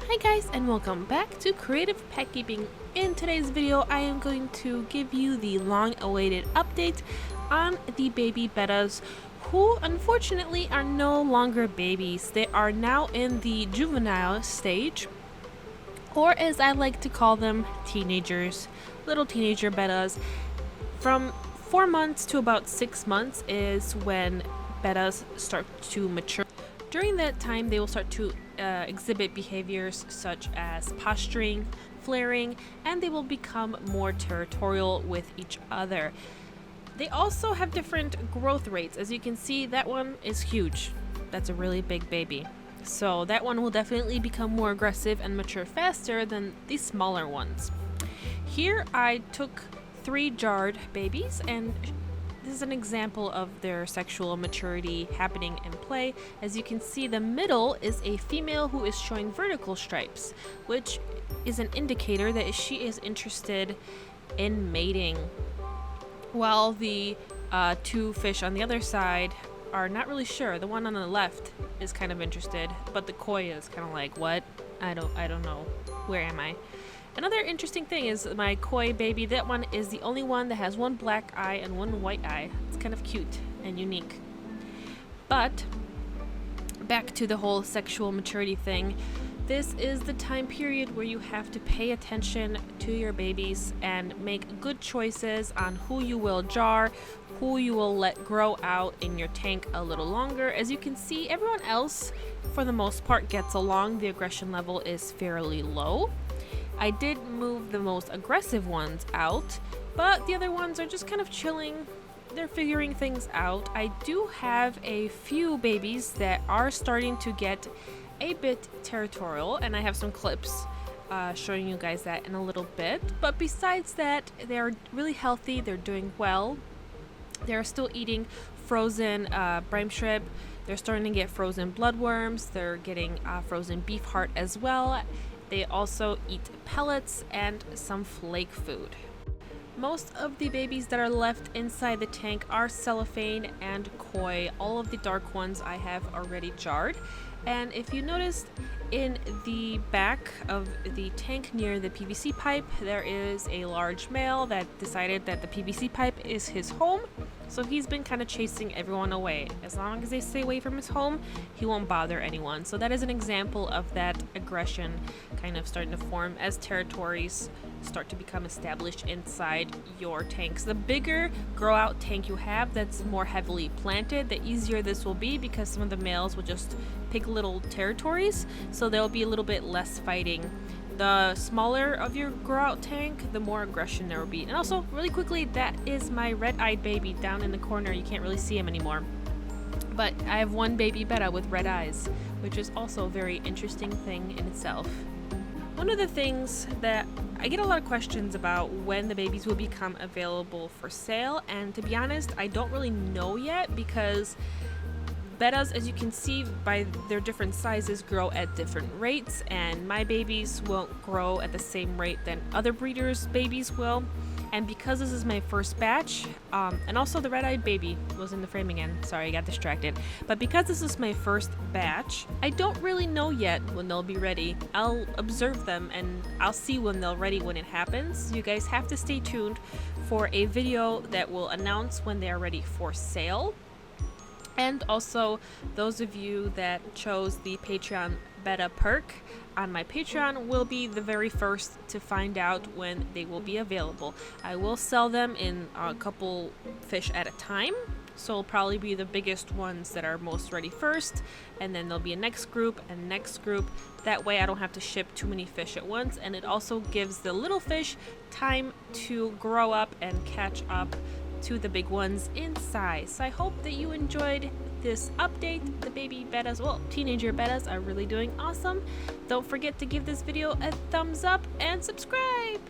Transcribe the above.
Hi guys, and welcome back to Creative Pet Keeping. In today's video, I am going to give you the long-awaited update on the baby Bettas, who unfortunately are no longer babies. They are now in the juvenile stage, or as I like to call them, teenagers, little teenager Bettas. From 4 months to about 6 months is when Bettas start to mature. During that time, they will start to exhibit behaviors such as posturing, flaring, and they will become more territorial with each other. They also have different growth rates. As you can see, that one is huge. That's a really big baby. So that one will definitely become more aggressive and mature faster than the smaller ones. Here I took 3 jarred babies, and this is an example of their sexual maturity happening in play. As you can see, the middle is a female who is showing vertical stripes, which is an indicator that she is interested in mating. While the 2 fish on the other side are not really sure. The one on the left is kind of interested, but the koi is kind of like, what? I don't know. Where am I? Another interesting thing is my koi baby. That one is the only one that has 1 black eye and 1 white eye. It's kind of cute and unique. But back to the whole sexual maturity thing. This is the time period where you have to pay attention to your babies and make good choices on who you will jar, who you will let grow out in your tank a little longer. As you can see, everyone else, for the most part, gets along. The aggression level is fairly low. I did move the most aggressive ones out, but the other ones are just kind of chilling. They're figuring things out. I do have a few babies that are starting to get a bit territorial, and I have some clips showing you guys that in a little bit. But besides that, they're really healthy. They're doing well. They're still eating frozen brine shrimp. They're starting to get frozen bloodworms. They're getting frozen beef heart as well. They also eat pellets and some flake food. Most of the babies that are left inside the tank are cellophane and koi. All of the dark ones I have already jarred. And if you noticed, in the back of the tank near the PVC pipe, there is a large male that decided that the PVC pipe is his home. So he's been kind of chasing everyone away. As long as they stay away from his home, he won't bother anyone. So that is an example of that aggression kind of starting to form as territories start to become established inside your tanks. The bigger grow out tank you have that's more heavily planted, the easier this will be, because some of the males will just pick little territories, so there will be a little bit less fighting. The smaller of your grow out tank, the more aggression there will be. And also, really quickly, that is my red-eyed baby down in the corner. You can't really see him anymore. But I have 1 baby Betta with red eyes, which is also a very interesting thing in itself. One of the things that I get a lot of questions about when the babies will become available for sale, and to be honest, I don't really know yet, because Bettas, as you can see by their different sizes, grow at different rates, and my babies won't grow at the same rate than other breeders' babies will. And because this is my first batch, and also the red-eyed baby was in the frame again. Sorry, I got distracted. But because this is my first batch, I don't really know yet when they'll be ready. I'll observe them and I'll see when they're ready when it happens. You guys have to stay tuned for a video that will announce when they are ready for sale. And also, those of you that chose the Patreon Betta perk on my Patreon will be the very first to find out when they will be available. I will sell them in a couple fish at a time, so it'll probably be the biggest ones that are most ready first, and then there'll be a next group and next group. That way I don't have to ship too many fish at once, and it also gives the little fish time to grow up and catch up to the big ones in size. So I hope that you enjoyed this update. The baby Bettas, well, teenager Bettas are really doing awesome. Don't forget to give this video a thumbs up and subscribe.